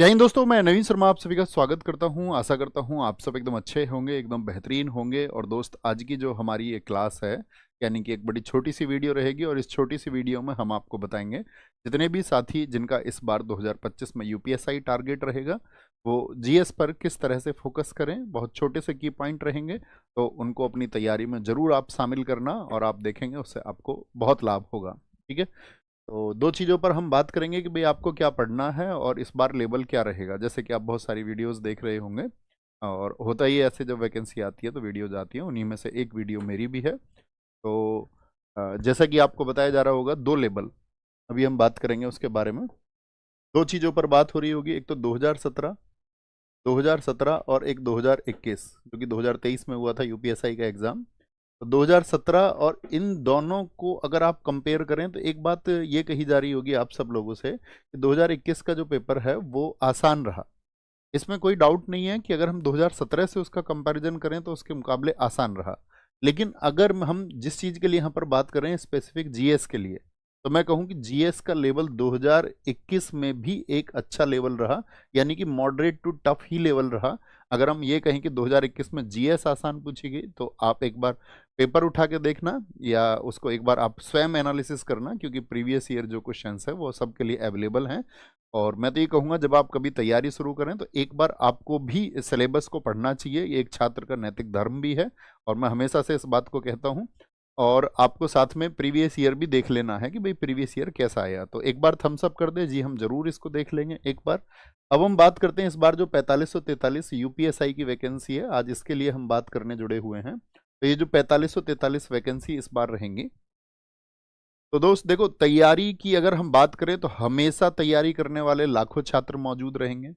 जय हिंद दोस्तों, मैं नवीन शर्मा आप सभी का स्वागत करता हूं। आशा करता हूं आप सब एकदम अच्छे होंगे, एकदम बेहतरीन होंगे। और दोस्त, आज की जो हमारी ये क्लास है, यानी कि एक बड़ी छोटी सी वीडियो रहेगी, और इस छोटी सी वीडियो में हम आपको बताएंगे जितने भी साथी जिनका इस बार 2025 में यूपीएसआई टारगेट रहेगा, वो जीएस पर किस तरह से फोकस करें। बहुत छोटे से की पॉइंट रहेंगे, तो उनको अपनी तैयारी में जरूर आप शामिल करना, और आप देखेंगे उससे आपको बहुत लाभ होगा। ठीक है, तो दो चीज़ों पर हम बात करेंगे कि भाई आपको क्या पढ़ना है और इस बार लेवल क्या रहेगा। जैसे कि आप बहुत सारी वीडियोस देख रहे होंगे, और होता ही है ऐसे, जब वैकेंसी आती है तो वीडियोज आती है, उन्हीं में से एक वीडियो मेरी भी है। तो जैसा कि आपको बताया जा रहा होगा, दो लेवल अभी हम बात करेंगे उसके बारे में। दो चीज़ों पर बात हो रही होगी, एक तो 2017 और एक 2021, जो कि 2023 में हुआ था यूपीएसआई का एग्ज़ाम। तो 2017 और इन दोनों को अगर आप कंपेयर करें तो एक बात ये कही जा रही होगी आप सब लोगों से कि 2021 का जो पेपर है वो आसान रहा। इसमें कोई डाउट नहीं है कि अगर हम 2017 से उसका कंपैरिजन करें तो उसके मुकाबले आसान रहा। लेकिन अगर हम जिस चीज़ के लिए यहाँ पर बात करें, स्पेसिफिक जीएस के लिए, तो मैं कहूँ कि जीएस का लेवल 2021 में भी एक अच्छा लेवल रहा, यानी कि मॉडरेट टू टफ ही लेवल रहा। अगर हम ये कहें कि 2021 में जीएस आसान पूछी गई, तो आप एक बार पेपर उठा के देखना, या उसको एक बार आप स्वयं एनालिसिस करना, क्योंकि प्रीवियस ईयर जो क्वेश्चंस है वो सबके लिए अवेलेबल हैं। और मैं तो ये कहूँगा, जब आप कभी तैयारी शुरू करें तो एक बार आपको भी सिलेबस को पढ़ना चाहिए। ये एक छात्र का नैतिक धर्म भी है, और मैं हमेशा से इस बात को कहता हूँ। और आपको साथ में प्रीवियस ईयर भी देख लेना है कि भाई प्रीवियस ईयर कैसा आया। तो एक बार थम्स अप कर दे जी, हम जरूर इसको देख लेंगे एक बार। अब हम बात करते हैं इस बार जो 4543 यूपीएसआई की वैकेंसी है, आज इसके लिए हम बात करने जुड़े हुए हैं। तो ये जो 4543 वैकेंसी इस बार रहेंगी, तो दोस्त देखो, तैयारी की अगर हम बात करें तो हमेशा तैयारी करने वाले लाखों छात्र मौजूद रहेंगे।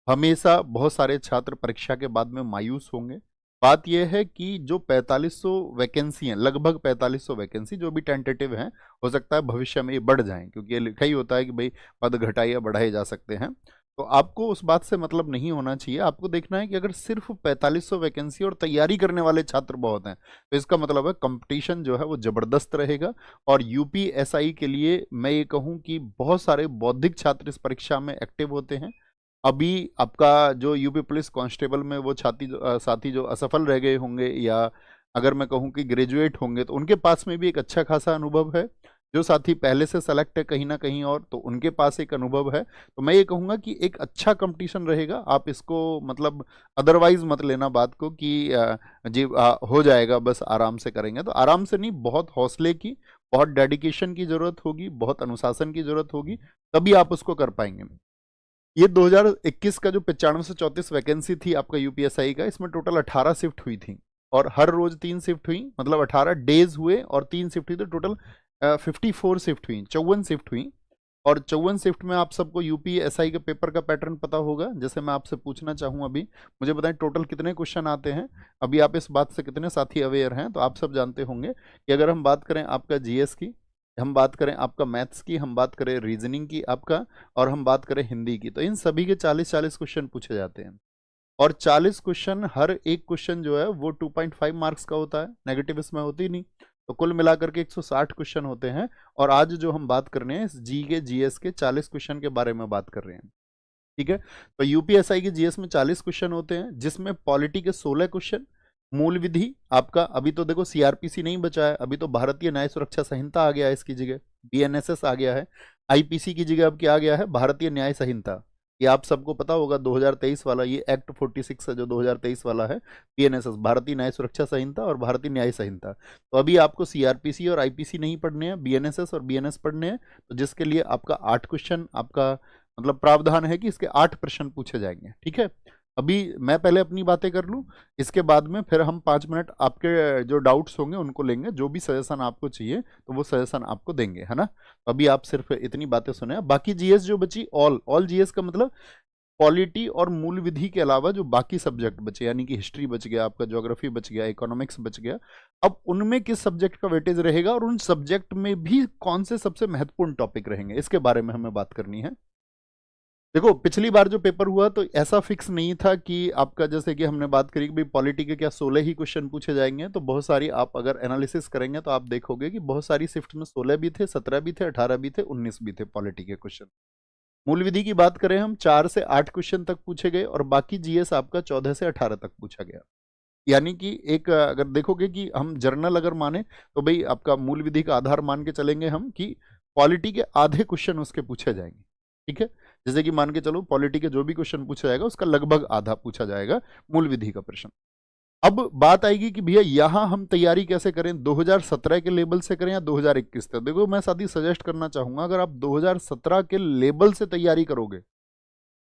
हमेशा बहुत सारे छात्र परीक्षा के बाद में मायूस होंगे। बात यह है कि जो 4500 वैकेंसी हैं, लगभग 4500 वैकेंसी जो भी टेंटेटिव हैं, हो सकता है भविष्य में ये बढ़ जाएं, क्योंकि ये लिखा ही होता है कि भाई पद घटाए या बढ़ाए जा सकते हैं। तो आपको उस बात से मतलब नहीं होना चाहिए। आपको देखना है कि अगर सिर्फ 4500 वैकेंसी और तैयारी करने वाले छात्र बहुत हैं, तो इसका मतलब है कंपटीशन जो है वो जबरदस्त रहेगा। और यूपीएसआई के लिए मैं ये कहूँ कि बहुत सारे बौद्धिक छात्र इस परीक्षा में एक्टिव होते हैं। अभी आपका जो यूपी पुलिस कांस्टेबल में वो साथी जो असफल रह गए होंगे, या अगर मैं कहूँ कि ग्रेजुएट होंगे, तो उनके पास में भी एक अच्छा खासा अनुभव है। जो साथी पहले से सेलेक्ट है कहीं ना कहीं और, तो उनके पास एक अनुभव है। तो मैं ये कहूँगा कि एक अच्छा कंपटीशन रहेगा। आप इसको मतलब अदरवाइज मत लेना बात को कि जी हो जाएगा, बस आराम से करेंगे। तो आराम से नहीं, बहुत हौसले की, बहुत डेडिकेशन की जरूरत होगी, बहुत अनुशासन की जरूरत होगी, तभी आप उसको कर पाएंगे। ये 2021 का जो 9534 वैकेंसी थी आपका यूपीएसआई का, इसमें टोटल 18 शिफ्ट हुई थी, और हर रोज 3 शिफ्ट हुई, मतलब 18 डेज हुए और 3 शिफ्ट हुई, तो टोटल 54 शिफ्ट हुई, 54 शिफ्ट हुई। और 54 शिफ्ट में आप सबको यूपीएसआई के पेपर का पैटर्न पता होगा। जैसे मैं आपसे पूछना चाहूँ, अभी मुझे बताएं टोटल कितने क्वेश्चन आते हैं। अभी आप इस बात से कितने साथी अवेयर हैं, तो आप सब जानते होंगे कि अगर हम बात करें आपका जीएस की, हम बात करें आपका मैथ्स की, हम बात करें रीजनिंग की आपका, और हम बात करें हिंदी की, तो इन सभी के 40-40 क्वेश्चन पूछे जाते हैं। और 40 क्वेश्चन, हर एक क्वेश्चन जो है वो 2.5 मार्क्स का होता है, नेगेटिव इसमें होती नहीं। तो कुल मिलाकर के 160 क्वेश्चन होते हैं। और आज जो हम बात कर रहे हैं जी के जीएस के 40 क्वेश्चन के बारे में बात कर रहे हैं। ठीक है, तो यूपीएसआई के जीएस में 40 क्वेश्चन होते हैं, जिसमें पॉलिटी के 16 क्वेश्चन, मूल विधि आपका, अभी तो देखो सीआरपीसी नहीं बचा है, अभी तो भारतीय न्याय सुरक्षा संहिता आ गया है, इसकी जगह बीएनएसएस आ गया है। आईपीसी की जगह अब क्या आ गया है, भारतीय न्याय संहिता। ये आप सबको पता होगा, 2023 वाला ये एक्ट 46 है जो 2023 वाला है, बीएनएसएस, भारतीय न्याय सुरक्षा संहिता और भारतीय न्याय संहिता। तो अभी आपको सीआरपीसी और आईपीसी नहीं पढ़ने हैं, बीएनएसएस और बीएनएस पढ़ने हैं। तो जिसके लिए आपका 8 क्वेश्चन आपका मतलब प्रावधान है कि इसके 8 प्रश्न पूछे जाएंगे। ठीक है, अभी मैं पहले अपनी बातें कर लूँ, इसके बाद में फिर हम 5 मिनट आपके जो डाउट्स होंगे उनको लेंगे, जो भी सजेशन आपको चाहिए तो वो सजेशन आपको देंगे, है ना। अभी आप सिर्फ इतनी बातें सुने, बाकी जीएस जो बची, ऑल ऑल जीएस का मतलब पॉलिटी और मूल विधि के अलावा जो बाकी सब्जेक्ट बचे, यानी कि हिस्ट्री बच गया आपका, ज्योग्राफी बच गया, इकोनॉमिक्स बच गया। अब उनमें किस सब्जेक्ट का वेटेज रहेगा, और उन सब्जेक्ट में भी कौन से सबसे महत्वपूर्ण टॉपिक रहेंगे, इसके बारे में हमें बात करनी है। देखो, पिछली बार जो पेपर हुआ तो ऐसा फिक्स नहीं था कि आपका, जैसे कि हमने बात करी कि भाई पॉलिटी के क्या 16 ही क्वेश्चन पूछे जाएंगे, तो बहुत सारी आप अगर एनालिसिस करेंगे तो आप देखोगे कि बहुत सारी शिफ्ट में 16 भी थे, 17 भी थे, 18 भी थे, 19 भी थे पॉलिटी के क्वेश्चन। मूल विधि की बात करें हम 4 से 8 क्वेश्चन तक पूछे गए और बाकी जीएस आपका 14 से 18 तक पूछा गया। यानी कि एक अगर देखोगे कि हम जर्नल अगर माने तो भाई आपका मूल विधि का आधार मान के चलेंगे हम कि पॉलिटी के आधे क्वेश्चन उसके पूछे जाएंगे। ठीक है, जैसे कि मान के चलो पॉलिटी के जो भी क्वेश्चन पूछा जाएगा उसका लगभग आधा पूछा जाएगा मूल विधि का प्रश्न। अब बात आएगी कि भैया यहां हम तैयारी कैसे करें, 2017 के लेवल से करें या 2021 तक। देखो मैं साथी सजेस्ट करना चाहूंगा, अगर आप 2017 के लेवल से तैयारी करोगे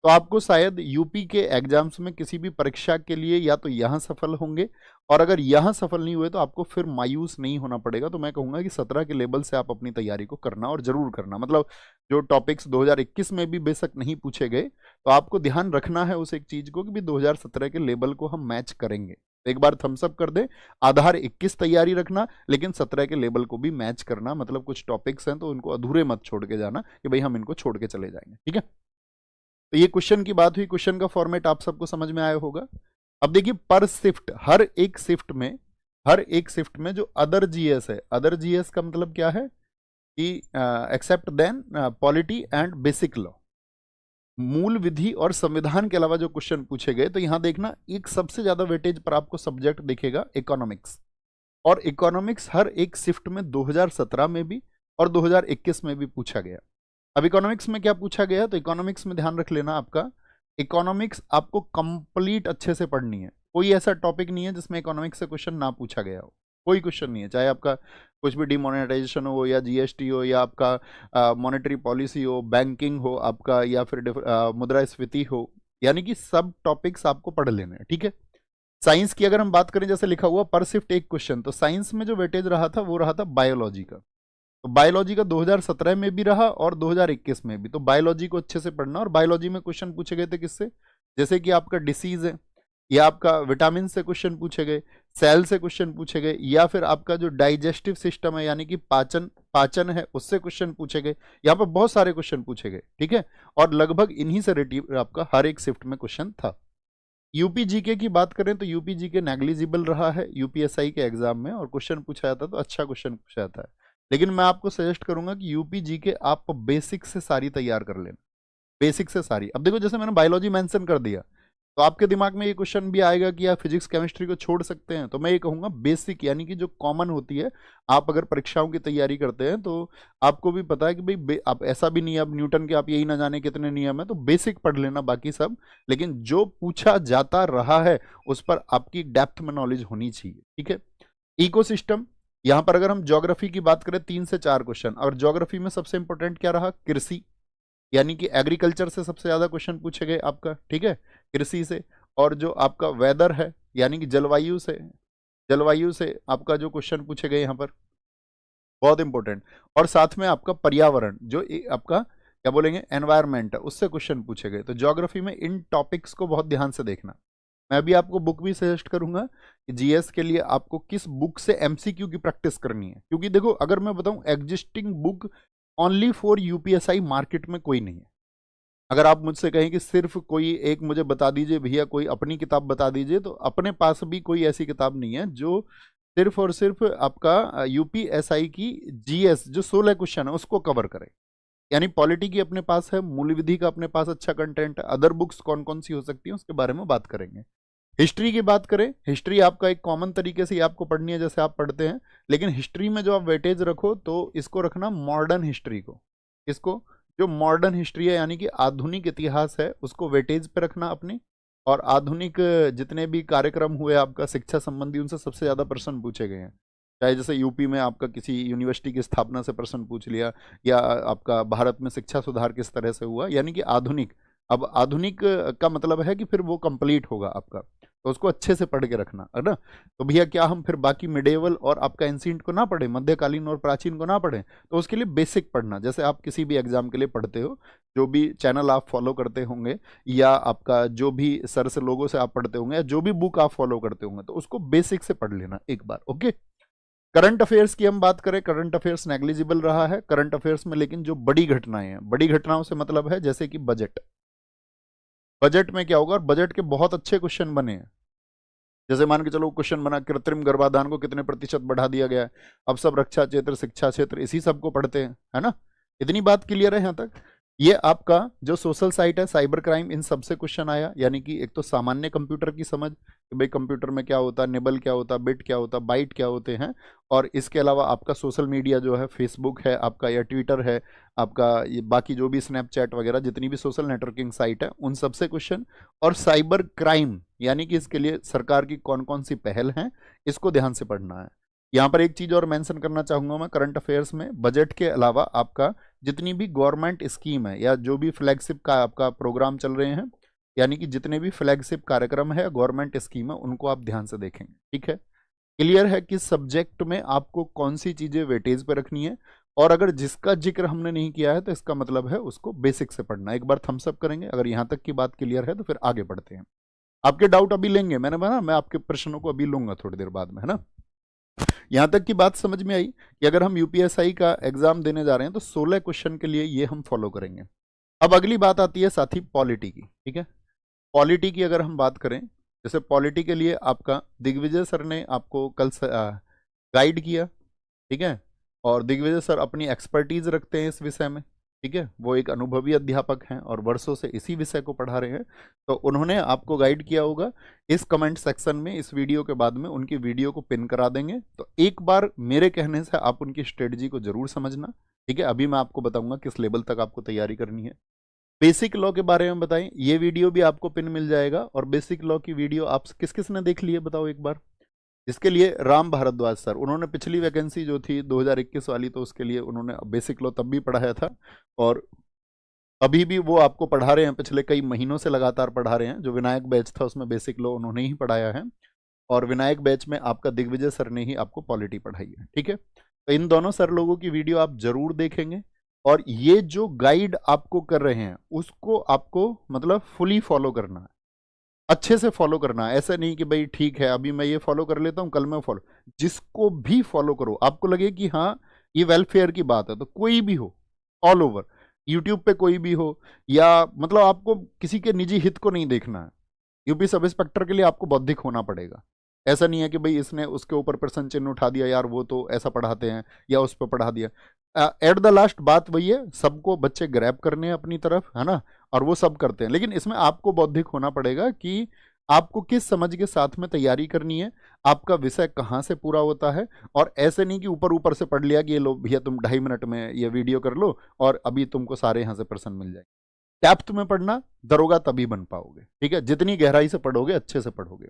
तो आपको शायद यूपी के एग्जाम्स में किसी भी परीक्षा के लिए या तो यहां सफल होंगे, और अगर यहां सफल नहीं हुए तो आपको फिर मायूस नहीं होना पड़ेगा। तो मैं कहूंगा कि 17 के लेवल से आप अपनी तैयारी को करना और जरूर करना। मतलब जो टॉपिक्स 2021 में भी बेशक नहीं पूछे गए तो आपको ध्यान रखना है उस एक चीज को कि भी 2017 के लेवल को हम मैच करेंगे। एक बार थम्सअप कर दे, आधार 21 तैयारी रखना लेकिन 17 के लेवल को भी मैच करना। मतलब कुछ टॉपिक्स हैं तो उनको अधूरे मत छोड़ के जाना कि भाई हम इनको छोड़ के चले जाएंगे। ठीक है, तो ये क्वेश्चन की बात हुई, क्वेश्चन का फॉर्मेट आप सबको समझ में आया होगा। अब देखिए पर शिफ्ट, हर एक शिफ्ट में जो अदर जीएस है, अदर जीएस का मतलब क्या है कि except than polity and basic law, मूल विधि और संविधान के अलावा जो क्वेश्चन पूछे गए, तो यहां देखना एक सबसे ज्यादा वेटेज पर आपको सब्जेक्ट दिखेगा इकोनॉमिक्स। और इकोनॉमिक्स हर एक शिफ्ट में 2017 में भी और 2021 में भी पूछा गया। अब इकोनॉमिक्स में क्या पूछा गया, तो इकोनॉमिक्स में ध्यान रख लेना, आपका इकोनॉमिक्स आपको कंप्लीट अच्छे से पढ़नी है। कोई ऐसा टॉपिक नहीं है जिसमें इकोनॉमिक्स से क्वेश्चन ना पूछा गया हो, कोई क्वेश्चन नहीं है। चाहे आपका कुछ भी डिमोनेटाइजेशन हो या जीएसटी हो या आपका मॉनेटरी पॉलिसी हो, बैंकिंग हो आपका, या फिर मुद्रास्फीति हो, यानी कि सब टॉपिक्स आपको पढ़ लेने हैं। ठीक है, साइंस की अगर हम बात करें, जैसे लिखा हुआ पर शिफ्ट एक क्वेश्चन, तो साइंस में जो वेटेज रहा था वो रहा था बायोलॉजी का। तो बायोलॉजी का 2017 में भी रहा और 2021 में भी। तो बायोलॉजी को अच्छे से पढ़ना, और बायोलॉजी में क्वेश्चन पूछे गए थे किससे, जैसे कि आपका डिसीज है या आपका विटामिन से क्वेश्चन पूछे गए, सेल से क्वेश्चन पूछे गए, या फिर आपका जो डाइजेस्टिव सिस्टम है यानी कि पाचन है उससे क्वेश्चन पूछे गए। यहाँ पर बहुत सारे क्वेश्चन पूछे गए। ठीक है, और लगभग इन्हीं से रिलेटेड आपका हर एक शिफ्ट में क्वेश्चन था। यूपी जीके की बात करें तो यूपी जीके नेग्लिजिबल रहा है यूपीएसआई के एग्जाम में, और क्वेश्चन पूछा जाता तो अच्छा क्वेश्चन पूछा जाता है। लेकिन मैं आपको सजेस्ट करूंगा कि यूपी जीके आप बेसिक से सारी तैयार कर लेना, बेसिक से सारी। अब देखो जैसे मैंने बायोलॉजी मेंशन कर दिया तो आपके दिमाग में ये क्वेश्चन भी आएगा कि आप फिजिक्स केमिस्ट्री को छोड़ सकते हैं। तो मैं ये कहूंगा बेसिक यानी कि जो कॉमन होती है, आप अगर परीक्षाओं की तैयारी करते हैं तो आपको भी पता है कि भाई आप ऐसा भी नहीं है अब न्यूटन के आप यही ना जाने कितने नियम है, तो बेसिक पढ़ लेना बाकी सब। लेकिन जो पूछा जाता रहा है उस पर आपकी डेप्थ में नॉलेज होनी चाहिए। ठीक है, इकोसिस्टम, यहां पर अगर हम ज्योग्राफी की बात करें 3 से 4 क्वेश्चन, और ज्योग्राफी में सबसे इंपॉर्टेंट क्या रहा, कृषि, यानी कि एग्रीकल्चर से सबसे ज्यादा क्वेश्चन पूछे गए आपका। ठीक है, कृषि से, और जो आपका वेदर है यानी कि जलवायु से आपका जो क्वेश्चन पूछे गए यहाँ पर बहुत इंपॉर्टेंट, और साथ में आपका पर्यावरण जो आपका क्या बोलेंगे एनवायरमेंट है उससे क्वेश्चन पूछे गए। तो ज्योग्राफी में इन टॉपिक्स को बहुत ध्यान से देखना। मैं अभी आपको बुक भी सजेस्ट करूंगा कि जीएस के लिए आपको किस बुक से एमसीक्यू की प्रैक्टिस करनी है, क्योंकि देखो अगर मैं बताऊं existing book only for UPSI market में कोई नहीं है। अगर आप मुझसे कहें कि सिर्फ कोई एक मुझे बता दीजिए भैया, कोई अपनी किताब बता दीजिए, तो अपने पास भी कोई ऐसी किताब नहीं है जो सिर्फ और सिर्फ आपका यूपीएसआई की जीएस जो 16 क्वेश्चन है उसको कवर करे। यानी पॉलिटी की अपने पास है, मूल विधि का अपने पास अच्छा कंटेंट है, अदर बुक्स कौन कौन सी हो सकती है उसके बारे में बात करेंगे। हिस्ट्री की बात करें, हिस्ट्री आपका एक कॉमन तरीके से आपको पढ़नी है जैसे आप पढ़ते हैं, लेकिन हिस्ट्री में जो आप वेटेज रखो तो इसको रखना मॉडर्न हिस्ट्री को। इसको जो मॉडर्न हिस्ट्री है यानी कि आधुनिक इतिहास है उसको वेटेज पे रखना अपनी। और आधुनिक जितने भी कार्यक्रम हुए आपका शिक्षा संबंधी उनसे सबसे ज्यादा प्रश्न पूछे गए हैं। चाहे जैसे यूपी में आपका किसी यूनिवर्सिटी की स्थापना से प्रश्न पूछ लिया, या आपका भारत में शिक्षा सुधार किस तरह से हुआ, यानी कि आधुनिक। अब आधुनिक का मतलब है कि फिर वो कंप्लीट होगा आपका, तो उसको अच्छे से पढ़ के रखना है ना। तो भैया क्या हम फिर बाकी मिडेवल और आपका एंशिएंट को ना पढ़े, मध्यकालीन और प्राचीन को ना पढ़ें? तो उसके लिए बेसिक पढ़ना, जैसे आप किसी भी एग्जाम के लिए पढ़ते हो, जो भी चैनल आप फॉलो करते होंगे या आपका जो भी सर से लोगों से आप पढ़ते होंगे या जो भी बुक आप फॉलो करते होंगे, तो उसको बेसिक से पढ़ लेना एक बार। ओके, करंट अफेयर्स की हम बात करें, करंट अफेयर्स नेग्लिजिबल रहा है करंट अफेयर्स में, लेकिन जो बड़ी घटनाएं हैं, बड़ी घटनाओं से मतलब है जैसे कि बजट। बजट में क्या होगा, और बजट के बहुत अच्छे क्वेश्चन बने हैं। जैसे मान के चलो क्वेश्चन बना कृत्रिम गर्भाधान को कितने प्रतिशत बढ़ा दिया गया है, अब सब रक्षा क्षेत्र शिक्षा क्षेत्र इसी सब को पढ़ते हैं, है ना। इतनी बात क्लियर है यहाँ तक। ये आपका जो सोशल साइट है, साइबर क्राइम, इन सबसे क्वेश्चन आया। यानी कि एक तो सामान्य कंप्यूटर की समझ कि भाई कंप्यूटर में क्या होता है, निबल क्या होता है, बिट क्या होता है, बाइट क्या होते हैं, और इसके अलावा आपका सोशल मीडिया जो है, फेसबुक है आपका या ट्विटर है आपका, ये बाकी जो भी स्नैपचैट वगैरह जितनी भी सोशल नेटवर्किंग साइट है उन सबसे क्वेश्चन। और साइबर क्राइम यानी कि इसके लिए सरकार की कौन कौन सी पहल हैं, इसको ध्यान से पढ़ना है। यहाँ पर एक चीज और मेंशन करना चाहूंगा मैं, करंट अफेयर्स में बजट के अलावा आपका जितनी भी गवर्नमेंट स्कीम है या जो भी फ्लैगशिप का आपका प्रोग्राम चल रहे हैं, यानी कि जितने भी फ्लैगशिप कार्यक्रम है, गवर्नमेंट स्कीम है, उनको आप ध्यान से देखेंगे। ठीक है, क्लियर है कि सब्जेक्ट में आपको कौन सी चीजें वेटेज पे रखनी है, और अगर जिसका जिक्र हमने नहीं किया है तो इसका मतलब है उसको बेसिक से पढ़ना। एक बार थम्स अप करेंगे अगर यहां तक की बात क्लियर है, तो फिर आगे बढ़ते हैं। आपके डाउट अभी लेंगे, मैंने बोला मैं आपके प्रश्नों को अभी लूंगा थोड़ी देर बाद में, है ना। यहां तक की बात समझ में आई कि अगर हम यूपीएसआई का एग्जाम देने जा रहे हैं तो 16 क्वेश्चन के लिए ये हम फॉलो करेंगे। अब अगली बात आती है साथी पॉलिटी की। ठीक है, पॉलिटी की अगर हम बात करें, जैसे पॉलिटी के लिए आपका दिग्विजय सर ने आपको कल गाइड किया। ठीक है, और दिग्विजय सर अपनी एक्सपर्टीज रखते हैं इस विषय में। ठीक है, वो एक अनुभवी अध्यापक हैं और वर्षों से इसी विषय को पढ़ा रहे हैं, तो उन्होंने आपको गाइड किया होगा। इस कमेंट सेक्शन में इस वीडियो के बाद में उनकी वीडियो को पिन करा देंगे, तो एक बार मेरे कहने से आप उनकी स्ट्रेटजी को जरूर समझना। ठीक है, अभी मैं आपको बताऊंगा किस लेवल तक आपको तैयारी करनी है। बेसिक लॉ के बारे में बताएं, ये वीडियो भी आपको पिन मिल जाएगा, और बेसिक लॉ की वीडियो आप किस किस ने देख ली है बताओ एक बार। इसके लिए राम भारद्वाज सर, उन्होंने पिछली वैकेंसी जो थी 2021 वाली, तो उसके लिए उन्होंने बेसिक लॉ तब भी पढ़ाया था, और अभी भी वो आपको पढ़ा रहे हैं, पिछले कई महीनों से लगातार पढ़ा रहे हैं। जो विनायक बैच था उसमें बेसिक लॉ उन्होंने ही पढ़ाया है, और विनायक बैच में आपका दिग्विजय सर ने ही आपको पॉलिटी पढ़ाई है। ठीक है, तो इन दोनों सर लोगों की वीडियो आप जरूर देखेंगे, और ये जो गाइड आपको कर रहे हैं उसको आपको मतलब फुली फॉलो करना है, अच्छे से फॉलो करना है। ऐसा नहीं कि भाई ठीक है अभी मैं ये फॉलो कर लेता हूं, कल मैं फॉलो, जिसको भी फॉलो करो आपको लगे कि हाँ ये वेलफेयर की बात है, तो कोई भी हो, ऑल ओवर यूट्यूब पे कोई भी हो, या मतलब आपको किसी के निजी हित को नहीं देखना है। यूपी सब इंस्पेक्टर के लिए आपको बौद्धिक होना पड़ेगा। ऐसा नहीं है कि भाई इसने उसके ऊपर प्रश्न चिन्ह उठा दिया, यार वो तो ऐसा पढ़ाते हैं, या उस पर पढ़ा दिया। एट द लास्ट बात वही है, सबको बच्चे ग्रैब करने हैं अपनी तरफ, है ना, और वो सब करते हैं, लेकिन इसमें आपको बौद्धिक होना पड़ेगा कि आपको किस समझ के साथ में तैयारी करनी है, आपका विषय कहाँ से पूरा होता है। और ऐसे नहीं कि ऊपर ऊपर से पढ़ लिया कि ये लो भैया तुम 2.5 मिनट में ये वीडियो कर लो और अभी तुमको सारे यहाँ से प्रश्न मिल जाएंगे। डेप्थ में पढ़ना, दरोगा तभी बन पाओगे। ठीक है, जितनी गहराई से पढ़ोगे, अच्छे से पढ़ोगे।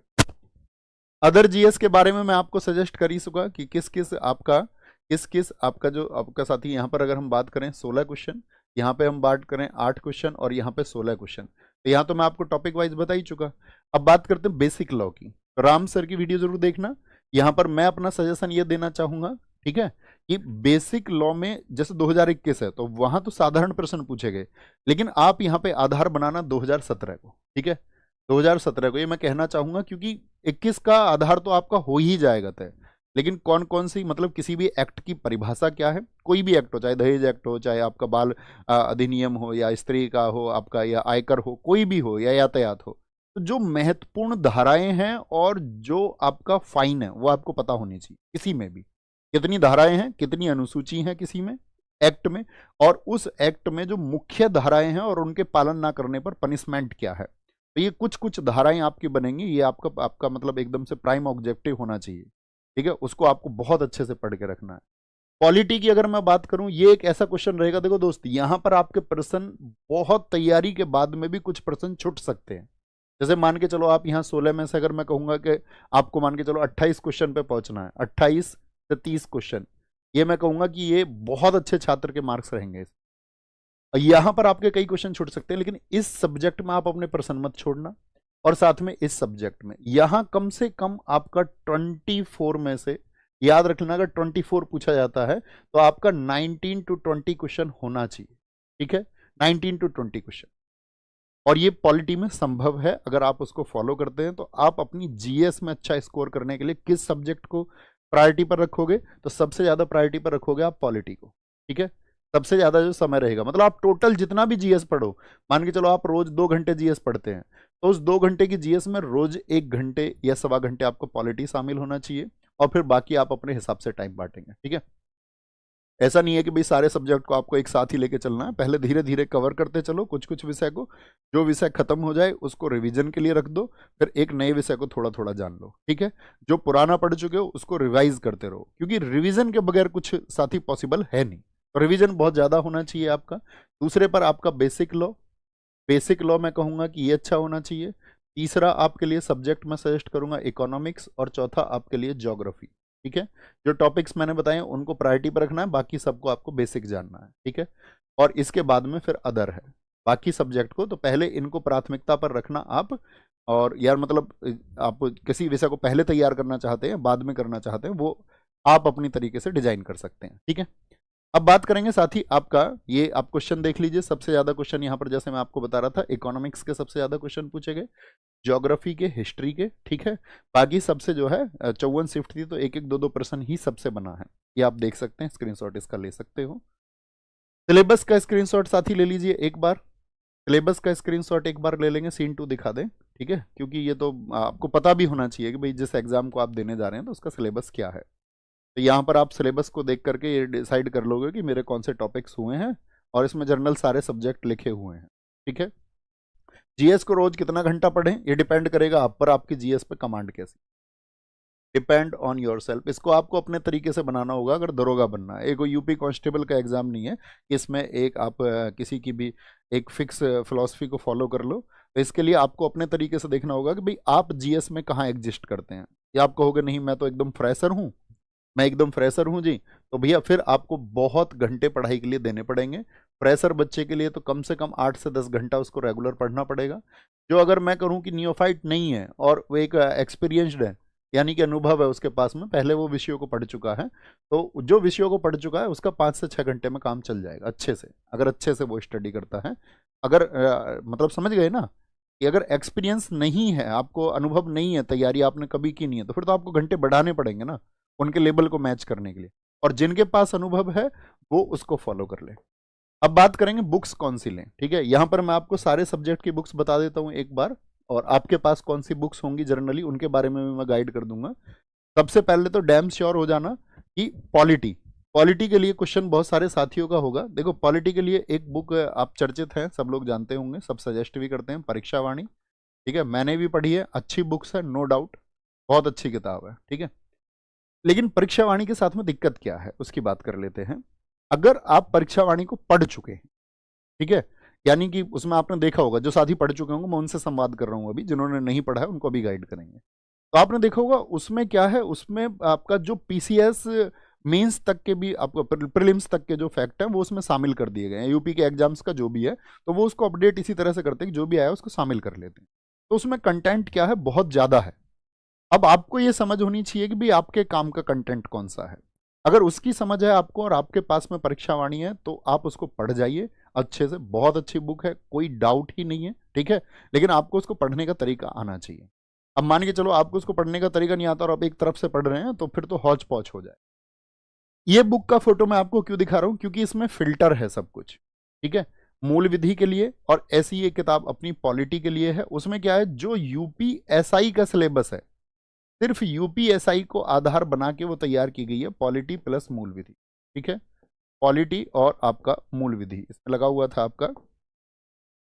अदर जीएस के बारे में मैं आपको सजेस्ट कर ही चुका कि किस किस आपका जो आपका साथी, यहाँ पर अगर हम बात करें 16 क्वेश्चन, यहाँ पे हम बात करें 8 क्वेश्चन, और यहाँ पे 16 क्वेश्चन, तो यहाँ तो मैं आपको टॉपिक वाइज बता ही चुका। अब बात करते हैं बेसिक लॉ की, तो राम सर की वीडियो जरूर देखना। यहाँ पर मैं अपना सजेशन ये देना चाहूंगा, ठीक है, कि बेसिक लॉ में जैसे 2021 है तो वहां तो साधारण प्रश्न पूछे गए, लेकिन आप यहाँ पे आधार बनाना 2017 को। ठीक है, 2017 को, ये मैं कहना चाहूंगा, क्योंकि 21 का आधार तो आपका हो ही जाएगा तय, लेकिन कौन कौन सी मतलब किसी भी एक्ट की परिभाषा क्या है, कोई भी एक्ट हो, चाहे दहेज एक्ट हो, चाहे आपका बाल अधिनियम हो, या स्त्री का हो आपका, या आयकर हो, कोई भी हो, या यातायात हो, तो जो महत्वपूर्ण धाराएं हैं और जो आपका फाइन है वो आपको पता होनी चाहिए। किसी में भी कितनी धाराएं हैं, कितनी अनुसूची हैं किसी में एक्ट में, और उस एक्ट में जो मुख्य धाराएं हैं और उनके पालन ना करने पर पनिशमेंट क्या है। तो ये कुछ कुछ धाराएं आपकी बनेंगी, ये आपका आपका मतलब एकदम से प्राइम ऑब्जेक्टिव होना चाहिए। ठीक है, उसको आपको बहुत अच्छे से पढ़ के रखना है। पॉलिटी की अगर मैं बात करूं, ये एक ऐसा क्वेश्चन रहेगा, देखो दोस्त यहां पर आपके प्रश्न बहुत तैयारी के बाद में भी कुछ प्रश्न छूट सकते हैं। जैसे मान के चलो आप यहाँ 16 में से अगर मैं कहूंगा कि आपको मान के चलो 28 क्वेश्चन पे पहुंचना है, 28 से 30 क्वेश्चन, ये मैं कहूंगा कि ये बहुत अच्छे छात्र के मार्क्स रहेंगे। यहां पर आपके कई क्वेश्चन छूट सकते हैं, लेकिन इस सब्जेक्ट में आप अपने प्रश्न मत छोड़ना, और साथ में इस सब्जेक्ट में यहां कम से कम आपका 24 में से, याद रखना अगर 24 पूछा जाता है तो आपका 19 to 20 क्वेश्चन होना चाहिए। ठीक है, 19 to 20 क्वेश्चन, और ये पॉलिटी में संभव है अगर आप उसको फॉलो करते हैं। तो आप अपनी जीएस में अच्छा स्कोर करने के लिए किस सब्जेक्ट को प्रायोरिटी पर रखोगे, तो सबसे ज्यादा प्रायोरिटी पर रखोगे आप पॉलिटी को। ठीक है, सबसे ज्यादा जो समय रहेगा, मतलब आप टोटल जितना भी जीएस पढ़ो, मान के चलो आप रोज 2 घंटे जीएस पढ़ते हैं, तो उस 2 घंटे की जीएस में रोज 1 घंटे या सवा घंटे आपको पॉलिटी शामिल होना चाहिए, और फिर बाकी आप अपने हिसाब से टाइम बांटेंगे। ठीक है, ऐसा नहीं है कि भाई सारे सब्जेक्ट को आपको एक साथ ही लेके चलना है, पहले धीरे धीरे कवर करते चलो कुछ कुछ विषय को, जो विषय खत्म हो जाए उसको रिवीजन के लिए रख दो, फिर एक नए विषय को थोड़ा थोड़ा जान लो, ठीक है। जो पुराना पढ़ चुके हो उसको रिवाइज करते रहो, क्योंकि रिवीजन के बगैर कुछ साथी पॉसिबल है नहीं, तो रिवीजन बहुत ज्यादा होना चाहिए आपका। दूसरे पर आपका बेसिक लॉ मैं कहूंगा कि ये अच्छा होना चाहिए। तीसरा आपके लिए सब्जेक्ट मैं सजेस्ट करूंगा इकोनॉमिक्स, और चौथा आपके लिए ज्योग्राफी, ठीक है। जो टॉपिक्स मैंने बताए हैं उनको प्रायोरिटी पर रखना है, बाकी सबको आपको बेसिक जानना है, ठीक है। और इसके बाद में फिर अदर है बाकी सब्जेक्ट को, तो पहले इनको प्राथमिकता पर रखना आप। और यार मतलब आप किसी विषय को पहले तैयार करना चाहते हैं बाद में करना चाहते हैं, वो आप अपनी तरीके से डिजाइन कर सकते हैं, ठीक है। अब बात करेंगे साथ ही आपका, ये आप क्वेश्चन देख लीजिए, सबसे ज्यादा क्वेश्चन यहाँ पर जैसे मैं आपको बता रहा था इकोनॉमिक्स के सबसे ज्यादा क्वेश्चन पूछे गए, ज्योग्राफी के, हिस्ट्री के, ठीक है। बाकी सबसे जो है 54 शिफ्ट थी तो एक एक दो दो प्रश्न ही सबसे बना है, ये आप देख सकते हैं, स्क्रीनशॉट इसका ले सकते हो। सिलेबस का स्क्रीनशॉट साथी ले लीजिए एक बार, सिलेबस का स्क्रीनशॉट एक बार ले लेंगे, सीन 2 दिखा दें, ठीक है, क्योंकि ये तो आपको पता भी होना चाहिए कि भाई जिस एग्जाम को आप देने जा रहे हैं तो उसका सिलेबस क्या है। तो यहाँ पर आप सिलेबस को देख करके ये डिसाइड कर लोगे कि मेरे कौन से टॉपिक्स हुए हैं, और इसमें जनरल सारे सब्जेक्ट लिखे हुए हैं, ठीक है। जीएस को रोज कितना घंटा पढ़ें ये डिपेंड करेगा आप पर, आपकी जीएस पे कमांड कैसी, डिपेंड ऑन योर सेल्फ। इसको आपको अपने तरीके से बनाना होगा अगर दरोगा बनना है। एक यूपी कांस्टेबल का एग्जाम नहीं है, इसमें एक आप किसी की भी एक फिक्स फिलॉसफी को फॉलो कर लो, तो इसके लिए आपको अपने तरीके से देखना होगा कि भाई आप जीएस में कहाँ एग्जिस्ट करते हैं। या आप कहोगे नहीं मैं तो एकदम फ्रेशर हूँ, मैं एकदम फ्रेशर हूँ जी, तो भैया फिर आपको बहुत घंटे पढ़ाई के लिए देने पड़ेंगे। फ्रेशर बच्चे के लिए तो कम से कम 8 से 10 घंटा उसको रेगुलर पढ़ना पड़ेगा। जो अगर मैं करूँ कि नियोफाइट नहीं है और वो एक एक्सपीरियंस्ड है, यानी कि अनुभव है उसके पास में, पहले वो विषयों को पढ़ चुका है, तो जो विषयों को पढ़ चुका है उसका 5 से 6 घंटे में काम चल जाएगा अच्छे से, अगर अच्छे से वो स्टडी करता है। अगर मतलब समझ गए ना, कि अगर एक्सपीरियंस नहीं है, आपको अनुभव नहीं है, तैयारी आपने कभी की नहीं है, तो फिर तो आपको घंटे बढ़ाने पड़ेंगे ना उनके लेवल को मैच करने के लिए। और जिनके पास अनुभव है वो उसको फॉलो कर ले। अब बात करेंगे बुक्स कौन सी लें, ठीक है। यहां पर मैं आपको सारे सब्जेक्ट की बुक्स बता देता हूं एक बार, और आपके पास कौन सी बुक्स होंगी जनरली उनके बारे में भी मैं गाइड कर दूंगा। सबसे पहले तो डैम श्योर हो जाना कि पॉलिटी, पॉलिटी के लिए क्वेश्चन बहुत सारे साथियों का होगा। देखो पॉलिटी के लिए एक बुक आप चर्चित है, सब लोग जानते होंगे, सब सजेस्ट भी करते हैं, परीक्षावाणी, ठीक है। मैंने भी पढ़ी है, अच्छी बुक्स है नो डाउट, बहुत अच्छी किताब है, ठीक है। लेकिन परीक्षावाणी के साथ में दिक्कत क्या है उसकी बात कर लेते हैं। अगर आप परीक्षावाणी को पढ़ चुके हैं, ठीक है, यानी कि उसमें आपने देखा होगा, जो साथी पढ़ चुके होंगे मैं उनसे संवाद कर रहा हूं अभी, जिन्होंने नहीं पढ़ा है उनको भी गाइड करेंगे। तो आपने देखा होगा उसमें क्या है, उसमें आपका जो पीसीएस मेंस तक के भी, आपको प्रीलिम्स तक के जो फैक्ट हैं वो उसमें शामिल कर दिए गए हैं, यूपी के एग्जाम्स का जो भी है, तो वो उसको अपडेट इसी तरह से करते हैं कि जो भी आया उसको शामिल कर लेते हैं। तो उसमें कंटेंट क्या है, बहुत ज्यादा है। अब आपको ये समझ होनी चाहिए कि भाई आपके काम का कंटेंट कौन सा है। अगर उसकी समझ है आपको और आपके पास में परीक्षावाणी है तो आप उसको पढ़ जाइए अच्छे से, बहुत अच्छी बुक है, कोई डाउट ही नहीं है, ठीक है। लेकिन आपको उसको पढ़ने का तरीका आना चाहिए। अब मान के चलो आपको उसको पढ़ने का तरीका नहीं आता और आप एक तरफ से पढ़ रहे हैं तो फिर तो हौच पौच हो जाए। ये बुक का फोटो मैं आपको क्यों दिखा रहा हूं, क्योंकि इसमें फिल्टर है सब कुछ, ठीक है। मूल विधि के लिए, और ऐसी ये किताब अपनी पॉलिटी के लिए है। उसमें क्या है, जो यूपीएसआई का सिलेबस है, सिर्फ यूपीएसआई को आधार बना के वो तैयार की गई है, पॉलिटी प्लस मूल विधि, ठीक है। पॉलिटी और आपका मूल विधि इसमें लगा हुआ था, आपका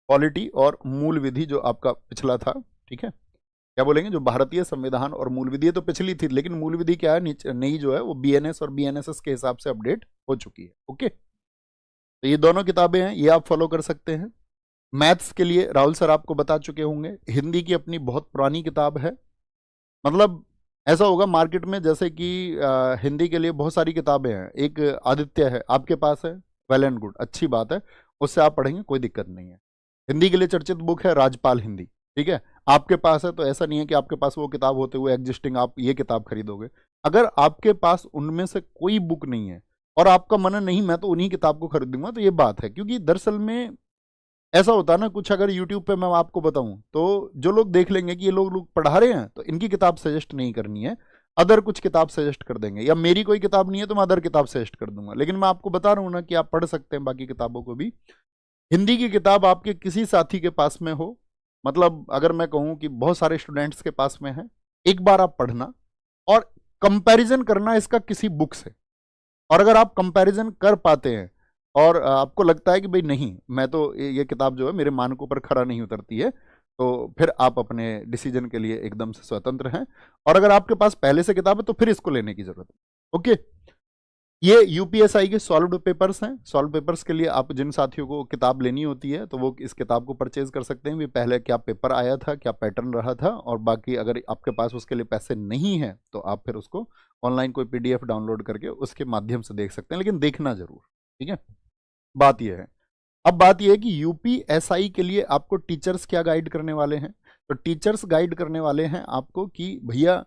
पॉलिटी और मूल विधि जो आपका पिछला था, ठीक है। क्या बोलेंगे, जो भारतीय संविधान और मूल विधि तो पिछली थी, लेकिन मूल विधि क्या है, नई जो है वो बीएनएस और बीएनएसएस के हिसाब से अपडेट हो चुकी है, ओके। तो ये दोनों किताबें हैं, ये आप फॉलो कर सकते हैं। मैथ्स के लिए राहुल सर आपको बता चुके होंगे, हिंदी की अपनी बहुत पुरानी किताब है। मतलब ऐसा होगा मार्केट में जैसे कि हिंदी के लिए बहुत सारी किताबें हैं, एक आदित्य है आपके पास है, वेल एंड गुड, अच्छी बात है, उससे आप पढ़ेंगे कोई दिक्कत नहीं है। हिंदी के लिए चर्चित बुक है राजपाल हिंदी, ठीक है, आपके पास है, तो ऐसा नहीं है कि आपके पास वो किताब होते हुए एग्जिस्टिंग आप ये किताब खरीदोगे। अगर आपके पास उनमें से कोई बुक नहीं है और आपका मन नहीं मैं तो उन्हीं किताब को खरीदूंगा, तो ये बात है, क्योंकि दरअसल में ऐसा होता है ना, कुछ अगर यूट्यूब पे मैं आपको बताऊं तो जो लोग देख लेंगे कि ये लोग पढ़ा रहे हैं तो इनकी किताब सजेस्ट नहीं करनी है, अदर कुछ किताब सजेस्ट कर देंगे, या मेरी कोई किताब नहीं है तो मैं अदर किताब सजेस्ट कर दूंगा। लेकिन मैं आपको बता रहा हूं ना कि आप पढ़ सकते हैं बाकी किताबों को भी। हिंदी की किताब आपके किसी साथी के पास में हो, मतलब अगर मैं कहूं कि बहुत सारे स्टूडेंट्स के पास में है, एक बार आप पढ़ना और कंपैरिजन करना इसका किसी बुक से, और अगर आप कंपैरिजन कर पाते हैं और आपको लगता है कि भाई नहीं, मैं तो ये किताब जो है मेरे मानकों पर खरा नहीं उतरती है, तो फिर आप अपने डिसीजन के लिए एकदम से स्वतंत्र हैं। और अगर आपके पास पहले से किताब है तो फिर इसको लेने की जरूरत है। ओके, ये यूपीएसआई के सॉल्व्ड पेपर्स हैं। सॉल्व पेपर्स के लिए आप जिन साथियों को किताब लेनी होती है तो वो इस किताब को परचेज कर सकते हैं। भी पहले क्या पेपर आया था, क्या पैटर्न रहा था, और बाकी अगर आपके पास उसके लिए पैसे नहीं हैं तो आप फिर उसको ऑनलाइन कोई पीडीएफ डाउनलोड करके उसके माध्यम से देख सकते हैं, लेकिन देखना जरूर। ठीक है, बात यह है। अब बात यह है कि यूपीएसआई के लिए आपको टीचर्स क्या गाइड करने वाले हैं। तो टीचर्स गाइड करने वाले हैं आपको कि भैया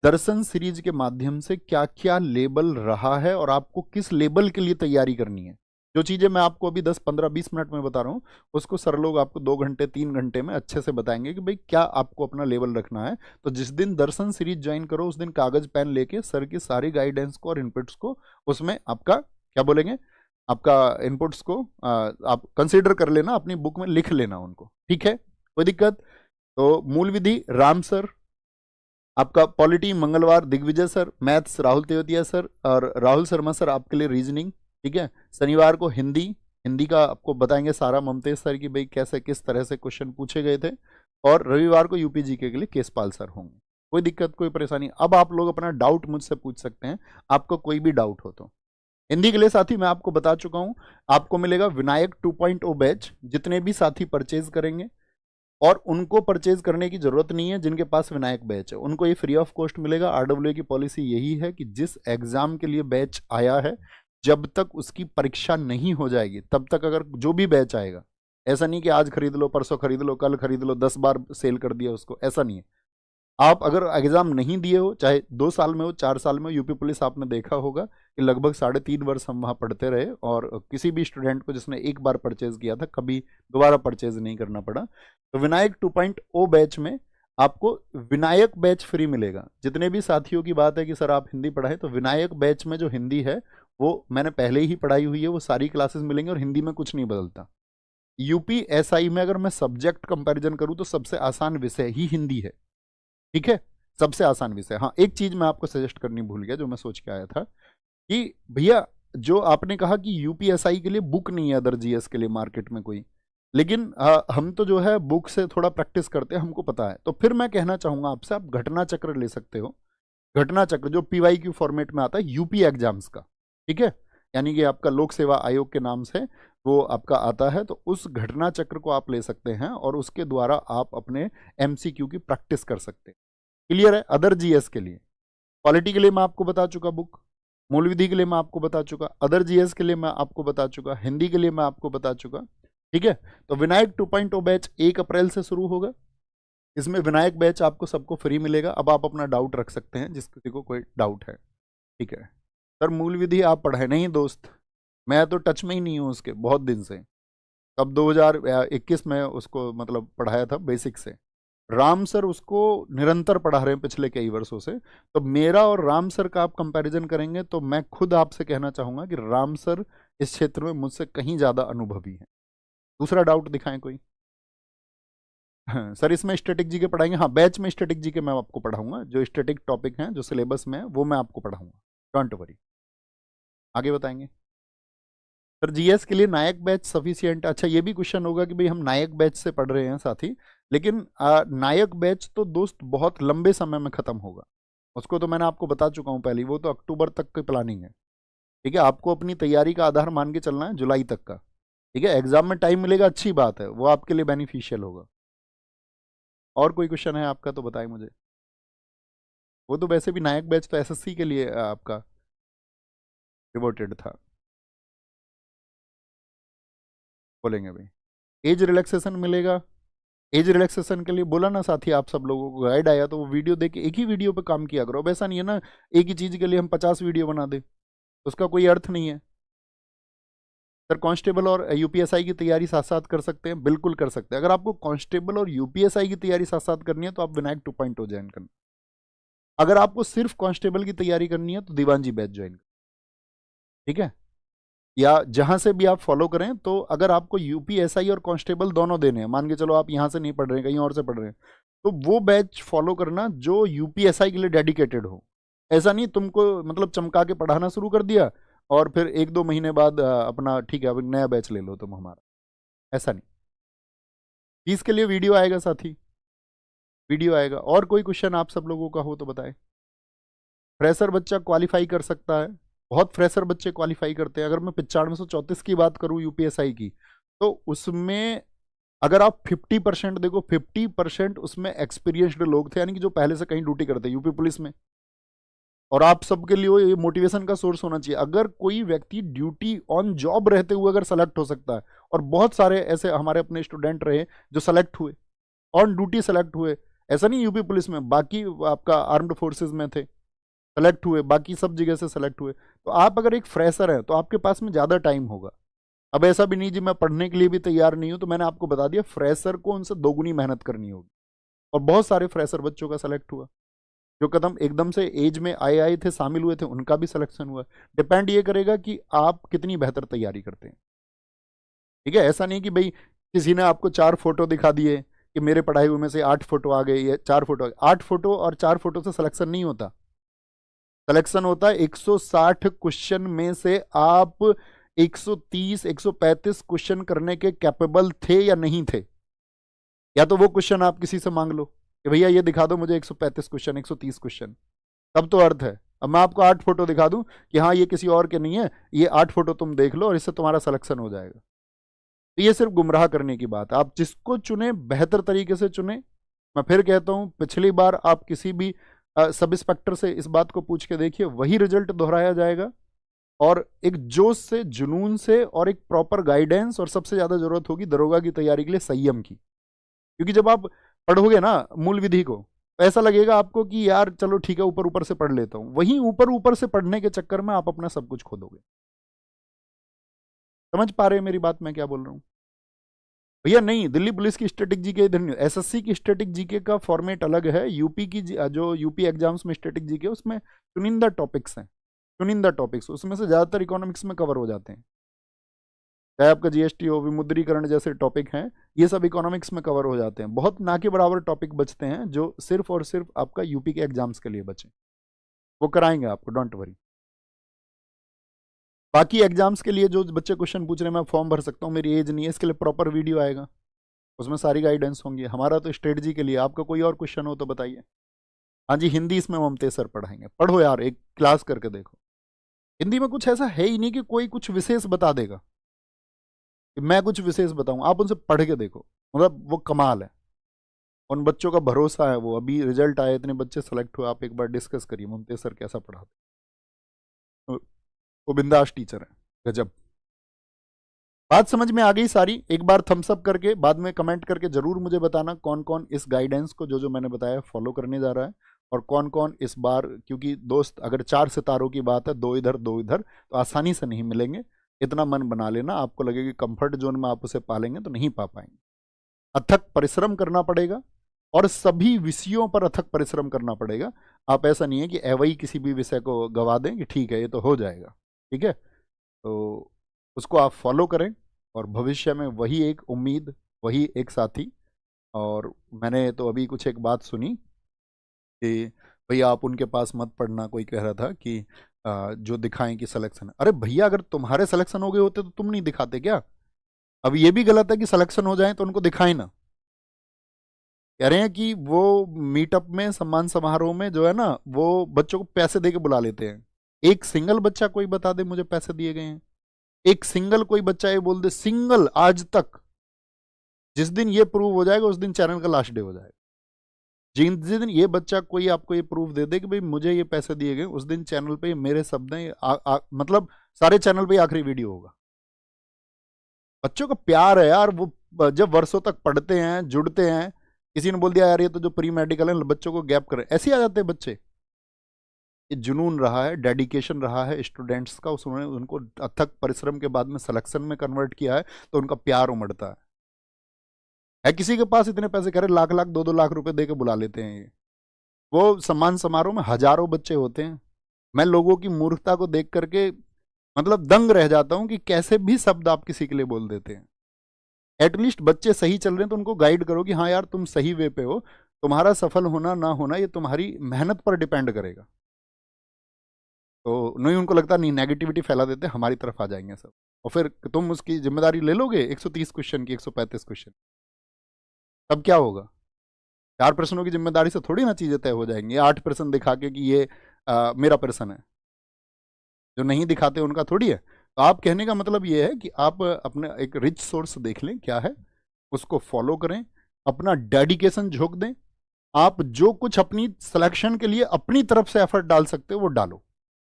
दर्शन सीरीज के माध्यम से क्या क्या लेबल रहा है और आपको किस लेबल के लिए तैयारी करनी है। जो चीजें मैं आपको अभी 10 15 20 मिनट में बता रहा हूं, उसको सर लोग आपको 2 घंटे 3 घंटे में अच्छे से बताएंगे कि भाई क्या आपको अपना लेवल रखना है। तो जिस दिन दर्शन सीरीज ज्वाइन करो उस दिन कागज पेन लेके सर की सारी गाइडेंस को और इनपुट्स को उसमें आपका क्या बोलेंगे, आपका इनपुट्स को आप कंसीडर कर लेना, अपनी बुक में लिख लेना उनको। ठीक है, कोई दिक्कत। तो मूल विधि राम सर, आपका पॉलिटी मंगलवार Digvijay sir, maths Rahul Tewatia sir और राहुल शर्मा सर आपके लिए रीजनिंग। ठीक है, शनिवार को हिंदी, हिंदी का आपको बताएंगे सारा ममतेज सर की भाई कैसे किस तरह से क्वेश्चन पूछे गए थे। और रविवार को यूपी जीके के लिए केसपाल सर होंगे। कोई दिक्कत कोई परेशानी। अब आप लोग अपना डाउट मुझसे पूछ सकते हैं, आपको कोई भी डाउट हो तो। हिंदी के लिए साथी मैं आपको बता चुका हूं, आपको मिलेगा विनायक 2.0 बैच। जितने भी साथी परचेज करेंगे, और उनको परचेज करने की जरूरत नहीं है जिनके पास विनायक बैच है, उनको ये फ्री ऑफ कॉस्ट मिलेगा। आरडब्ल्यू की पॉलिसी यही है कि जिस एग्जाम के लिए बैच आया है, जब तक उसकी परीक्षा नहीं हो जाएगी तब तक अगर जो भी बैच आएगा, ऐसा नहीं कि आज खरीद लो, परसों खरीद लो, कल खरीद लो, 10 बार सेल कर दिया उसको, ऐसा नहीं है। आप अगर एग्जाम नहीं दिए हो, चाहे 2 साल में हो 4 साल में हो, यूपी पुलिस आपने देखा होगा कि लगभग 3.5 वर्ष हम वहाँ पढ़ते रहे और किसी भी स्टूडेंट को जिसने एक बार परचेज किया था कभी दोबारा परचेज नहीं करना पड़ा। तो विनायक 2.0 बैच में आपको विनायक बैच फ्री मिलेगा। जितने भी साथियों की बात है कि सर आप हिंदी पढ़ाएं, तो विनायक बैच में जो हिंदी है वो मैंने पहले ही पढ़ाई हुई है, वो सारी क्लासेस मिलेंगी और हिंदी में कुछ नहीं बदलता। यूपीएसआई में अगर मैं सब्जेक्ट कंपैरिजन करूं तो सबसे आसान विषय ही हिंदी है। ठीक है, सबसे आसान विषय। हाँ, एक चीज मैं आपको सजेस्ट करनी भूल गया जो मैं सोच के आया था कि भैया जो आपने कहा कि यूपीएसआई के लिए बुक नहीं है अदर जीएस के लिए मार्केट में कोई, लेकिन हम तो जो है बुक से थोड़ा प्रैक्टिस करते हैं, हमको पता है। तो फिर मैं कहना चाहूंगा आपसे, आप घटना चक्र ले सकते हो। घटना चक्र जो पीवाईक्यू फॉर्मेट में आता है यूपी एग्जाम्स का, ठीक है, यानी कि आपका लोक सेवा आयोग के नाम से वो आपका आता है, तो उस घटना चक्र को आप ले सकते हैं और उसके द्वारा आप अपने एमसीक्यू की प्रैक्टिस कर सकते हैं। क्लियर है। अदर जीएस के लिए, पॉलिटी के लिए मैं आपको बता चुका बुक, मूल विधि के लिए मैं आपको बता चुका, अदर जीएस के लिए मैं आपको बता चुका, हिंदी के लिए मैं आपको बता चुका। ठीक है, तो विनायक 2.0 बैच 1 अप्रैल से शुरू होगा। इसमें विनायक बैच आपको सबको फ्री मिलेगा। अब आप अपना डाउट रख सकते हैं जिस किसी को कोई डाउट है। ठीक है सर, मूल विधि आप पढ़े नहीं दोस्त, मैं तो टच में ही नहीं हूँ उसके बहुत दिन से। तब 2021 में उसको मतलब पढ़ाया था बेसिक से। राम सर उसको निरंतर पढ़ा रहे हैं पिछले कई वर्षों से। तो मेरा और राम सर का आप कंपैरिजन करेंगे तो मैं खुद आपसे कहना चाहूंगा कि राम सर इस क्षेत्र में मुझसे कहीं ज्यादा अनुभवी हैं। दूसरा डाउट दिखाएं कोई। हाँ, सर इसमें स्टैटिक जी के पढ़ाएंगे। हाँ, बैच में स्टैटिक जी के मैं आपको पढ़ाऊंगा, जो स्टैटिक टॉपिक हैं जो सिलेबस में है वो मैं आपको पढ़ाऊंगा, डोंट वरी। आगे बताएंगे। सर जीएस के लिए नायक बैच सफिशियंट। अच्छा, ये भी क्वेश्चन होगा कि भाई हम नायक बैच से पढ़ रहे हैं साथी, लेकिन नायक बैच तो दोस्त बहुत लंबे समय में खत्म होगा। उसको तो मैंने आपको बता चुका हूँ पहले, वो तो अक्टूबर तक की प्लानिंग है। ठीक है, आपको अपनी तैयारी का आधार मान के चलना है जुलाई तक का। ठीक है, एग्जाम में टाइम मिलेगा, अच्छी बात है, वो आपके लिए बेनिफिशियल होगा। और कोई क्वेश्चन है आपका तो बताएं मुझे। वो तो वैसे भी नायक बैच तो एसएससी के लिए आपका डिवोटेड था। बोलेंगे भाई एज रिलैक्सेशन मिलेगा। एज रिलैक्सेशन के लिए बोला ना साथी, आप सब लोगों को गाइड आया तो वो वीडियो देख के एक ही वीडियो पे काम किया करो। अब ऐसा नहीं है ना एक ही चीज के लिए हम 50 वीडियो बना दे, उसका कोई अर्थ नहीं है। सर कांस्टेबल और यूपीएसआई की तैयारी साथ साथ कर सकते हैं, बिल्कुल कर सकते हैं। अगर आपको कांस्टेबल और यूपीएसआई की तैयारी साथ साथ करनी है तो आप विनायक 2.0 ज्वाइन करना। अगर आपको सिर्फ कांस्टेबल की तैयारी करनी है तो दीवानजी बैच ज्वाइन करना। ठीक है, या जहां से भी आप फॉलो करें। तो अगर आपको यूपीएसआई और कांस्टेबल दोनों देने हैं, मान के चलो आप यहां से नहीं पढ़ रहे हैं कहीं और से पढ़ रहे हैं, तो वो बैच फॉलो करना जो यूपीएसआई के लिए डेडिकेटेड हो। ऐसा नहीं तुमको मतलब चमका के पढ़ाना शुरू कर दिया और फिर 1-2 महीने बाद अपना ठीक है अब एक नया बैच ले लो तुम हमारा। ऐसा नहीं। फीस के लिए वीडियो आएगा साथी, वीडियो आएगा। और कोई क्वेश्चन आप सब लोगों का हो तो बताएं। फ्रेशर बच्चा क्वालिफाई कर सकता है, बहुत फ्रेशर बच्चे क्वालिफाई करते हैं। अगर मैं 9534 की बात करूं यूपीएसआई की, तो उसमें अगर आप 50% देखो, 50% उसमें एक्सपीरियंस्ड लोग थे, यानी कि जो पहले से कहीं ड्यूटी करते हैं यूपी पुलिस में। और आप सबके लिए ये मोटिवेशन का सोर्स होना चाहिए। अगर कोई व्यक्ति ड्यूटी ऑन जॉब रहते हुए अगर सेलेक्ट हो सकता है, और बहुत सारे ऐसे हमारे अपने स्टूडेंट रहे जो सेलेक्ट हुए, ऑन ड्यूटी सेलेक्ट हुए, ऐसा नहीं यूपी पुलिस में, बाकी आपका आर्म्ड फोर्सेज में थे, सेलेक्ट हुए, बाकी सब जगह से सेलेक्ट हुए। तो आप अगर एक फ्रेशर हैं तो आपके पास में ज़्यादा टाइम होगा। अब ऐसा भी नहीं जी मैं पढ़ने के लिए भी तैयार नहीं हूं, तो मैंने आपको बता दिया फ्रेशर को उनसे दोगुनी मेहनत करनी होगी। और बहुत सारे फ्रेशर बच्चों का सेलेक्ट हुआ, जो कदम एकदम से एज में आए आए थे, शामिल हुए थे, उनका भी सिलेक्शन हुआ। डिपेंड ये करेगा कि आप कितनी बेहतर तैयारी करते हैं। ठीक है, ऐसा नहीं कि भाई किसी ने आपको 4 फोटो दिखा दिए कि मेरे पढ़ाई हुए में से 8 फोटो आ गए, ये 4 फोटो आ गए। 8 फोटो और 4 फोटो से सिलेक्शन नहीं होता। सिलेक्शन होता है 160 क्वेश्चन में से आप 130 135 क्वेश्चन करने के कैपेबल थे या नहीं थे। या तो वो क्वेश्चन आप किसी से मांग लो कि भैया ये दिखा दो मुझे 135 क्वेश्चन, 130 क्वेश्चन, तब तो अर्थ है। अब मैं आपको 8 फोटो दिखा दूं कि हाँ ये किसी और के नहीं है, ये 8 फोटो तुम देख लो और इससे तुम्हारा सिलेक्शन हो जाएगा। तो ये सिर्फ गुमराह करने की बात है। आप जिसको चुने बेहतर तरीके से चुने। मैं फिर कहता हूं, पिछली बार आप किसी भी सब इंस्पेक्टर से इस बात को पूछ के देखिए, वही रिजल्ट दोहराया जाएगा। और एक जोश से, जुनून से, और एक प्रॉपर गाइडेंस, और सबसे ज्यादा जरूरत होगी दरोगा की तैयारी के लिए संयम की। क्योंकि जब आप पढ़ोगे ना मूल विधि को, तो ऐसा लगेगा आपको कि यार चलो ठीक है ऊपर ऊपर से पढ़ लेता हूं। वहीं ऊपर ऊपर से पढ़ने के चक्कर में आप अपना सब कुछ खो दोगे। समझ पा रहे हैं मेरी बात, मैं क्या बोल रहा हूं भैया? नहीं, दिल्ली पुलिस की स्टैटिक जीके इधर नहीं, एसएससी की स्टैटिक जीके का फॉर्मेट अलग है। यूपी की जो यूपी एग्जाम्स में स्टैटिक जीके, उसमें चुनिंदा टॉपिक्स हैं, चुनिंदा टॉपिक्स, उसमें से ज्यादातर इकोनॉमिक्स में कवर हो जाते हैं। चाहे आपका जीएसटी हो, विमुद्रीकरण जैसे टॉपिक हैं, ये सब इकोनॉमिक्स में कवर हो जाते हैं। बहुत ना के बराबर टॉपिक बचते हैं जो सिर्फ और सिर्फ आपका यूपी के एग्जाम्स के लिए बचे। वो कराएंगे आपको, डोंट वरी। बाकी एग्जाम्स के लिए जो बच्चे क्वेश्चन पूछ रहे हैं, मैं फॉर्म भर सकता हूँ, मेरी एज नहीं है, इसके लिए प्रॉपर वीडियो आएगा, उसमें सारी गाइडेंस होंगी। हमारा तो स्ट्रेटजी के लिए। आपका कोई और क्वेश्चन हो तो बताइए। हाँ जी, हिंदी इसमें ममतेज सर पढ़ाएंगे। पढ़ो यार, एक क्लास करके देखो। हिंदी में कुछ ऐसा है ही नहीं कि कोई कुछ विशेष बता देगा, कि मैं कुछ विशेष बताऊं। आप उनसे पढ़ के देखो, मतलब वो कमाल है। उन बच्चों का भरोसा है। वो अभी रिजल्ट आए, इतने बच्चे सेलेक्ट हुए, आप एक बार डिस्कस करिए मुमतेज सर कैसा पढ़ाते। वो बिंदास टीचर है, गजब। बात समझ में आ गई सारी? एक बार थम्स अप करके बाद में कमेंट करके जरूर मुझे बताना कौन कौन इस गाइडेंस को, जो जो मैंने बताया, फॉलो करने जा रहा है, और कौन कौन इस बार। क्योंकि दोस्त, अगर 4 सितारों की बात है, 2 इधर 2 इधर, तो आसानी से नहीं मिलेंगे। इतना मन बना लेना, आपको लगेगा कि कंफर्ट जोन में आप उसे पालेंगे तो नहीं पा पाएंगे। अथक परिश्रम करना पड़ेगा, और सभी विषयों पर अथक परिश्रम करना पड़ेगा। आप ऐसा नहीं है कि एवं ही किसी भी विषय को गवा दें कि ठीक है ये तो हो जाएगा। ठीक है, तो उसको आप फॉलो करें, और भविष्य में वही एक उम्मीद, वही एक साथी। और मैंने तो अभी कुछ एक बात सुनी कि भैया आप उनके पास मत पढ़ना, कोई कह रहा था कि जो दिखाएं कि सिलेक्शन। अरे भैया, अगर तुम्हारे सिलेक्शन हो गए होते तो तुम नहीं दिखाते क्या? अब ये भी गलत है कि सिलेक्शन हो जाए तो उनको दिखाएं ना। कह रहे हैं कि वो मीटअप में, सम्मान समारोह में जो है ना, वो बच्चों को पैसे दे के बुला लेते हैं। एक सिंगल बच्चा कोई बता दे मुझे पैसे दिए गए हैं? एक सिंगल कोई बच्चा ये बोल दे, सिंगल आज तक। जिस दिन ये प्रूव हो जाएगा उस दिन चैनल का लास्ट डे हो जाएगा। जिस दिन ये बच्चा कोई आपको ये प्रूफ दे दे कि भाई मुझे ये पैसे दिए गए, उस दिन चैनल पे मेरे शब्द हैं, मतलब सारे चैनल पे आखिरी वीडियो होगा। बच्चों का प्यार है यार। वो जब वर्षों तक पढ़ते हैं, जुड़ते हैं, किसी ने बोल दिया यार ये तो जो प्री मेडिकल है, बच्चों को गैप करे, ऐसे ही आ जाते हैं बच्चे। ये जुनून रहा है, डेडिकेशन रहा है स्टूडेंट्स का, उसने उनको अथक परिश्रम के बाद में सिलेक्शन में कन्वर्ट किया है, तो उनका प्यार उमड़ता है। किसी के पास इतने पैसे, कह रहे लाख लाख 2-2 लाख रुपए दे के बुला लेते हैं ये। वो सम्मान समारोह में हजारों बच्चे होते हैं। मैं लोगों की मूर्खता को देख करके मतलब दंग रह जाता हूं कि कैसे भी शब्द आप किसी के लिए बोल देते हैं। एटलीस्ट बच्चे सही चल रहे हैं तो उनको गाइड करो कि हाँ यार तुम सही वे पे हो। तुम्हारा सफल होना ना होना ये तुम्हारी मेहनत पर डिपेंड करेगा। तो नहीं, उनको लगता नहीं, नेगेटिविटी फैला देते, हमारी तरफ आ जाएंगे सब, और फिर तुम उसकी जिम्मेदारी ले लोगे 130 क्वेश्चन की, 135 क्वेश्चन, तब क्या होगा? 4 प्रश्नों की जिम्मेदारी से थोड़ी ना चीजें तय हो जाएंगी, 8 प्रश्न दिखा के कि ये मेरा प्रश्न है। जो नहीं दिखाते उनका थोड़ी है। तो आप कहने का मतलब ये है कि आप अपने एक रिच सोर्स देख लें क्या है, उसको फॉलो करें, अपना डेडिकेशन झोंक दें, आप जो कुछ अपनी सिलेक्शन के लिए अपनी तरफ से एफर्ट डाल सकते हो वो डालो,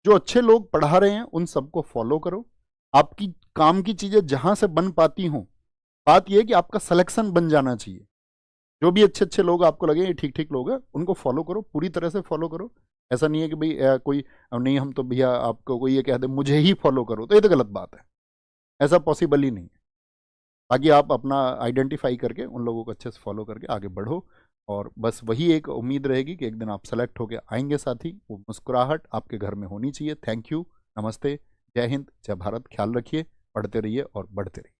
जो अच्छे लोग पढ़ा रहे हैं उन सबको फॉलो करो, आपकी काम की चीजें जहां से बन पाती हों, बात यह है कि आपका सिलेक्शन बन जाना चाहिए। जो भी अच्छे अच्छे लोग आपको लगे ये ठीक ठीक लोग हैं, उनको फॉलो करो, पूरी तरह से फॉलो करो। ऐसा नहीं है कि भाई कोई नहीं, हम तो भैया आपको कोई ये कह दे मुझे ही फॉलो करो, तो ये तो गलत बात है, ऐसा पॉसिबल ही नहीं है। बाकी आप अपना आइडेंटिफाई करके उन लोगों को अच्छे से फॉलो करके आगे बढ़ो, और बस वही एक उम्मीद रहेगी कि एक दिन आप सेलेक्ट होके आएंगे साथी, वो मुस्कुराहट आपके घर में होनी चाहिए। थैंक यू, नमस्ते, जय हिंद, जय भारत, ख्याल रखिए, पढ़ते रहिए और बढ़ते रहिए।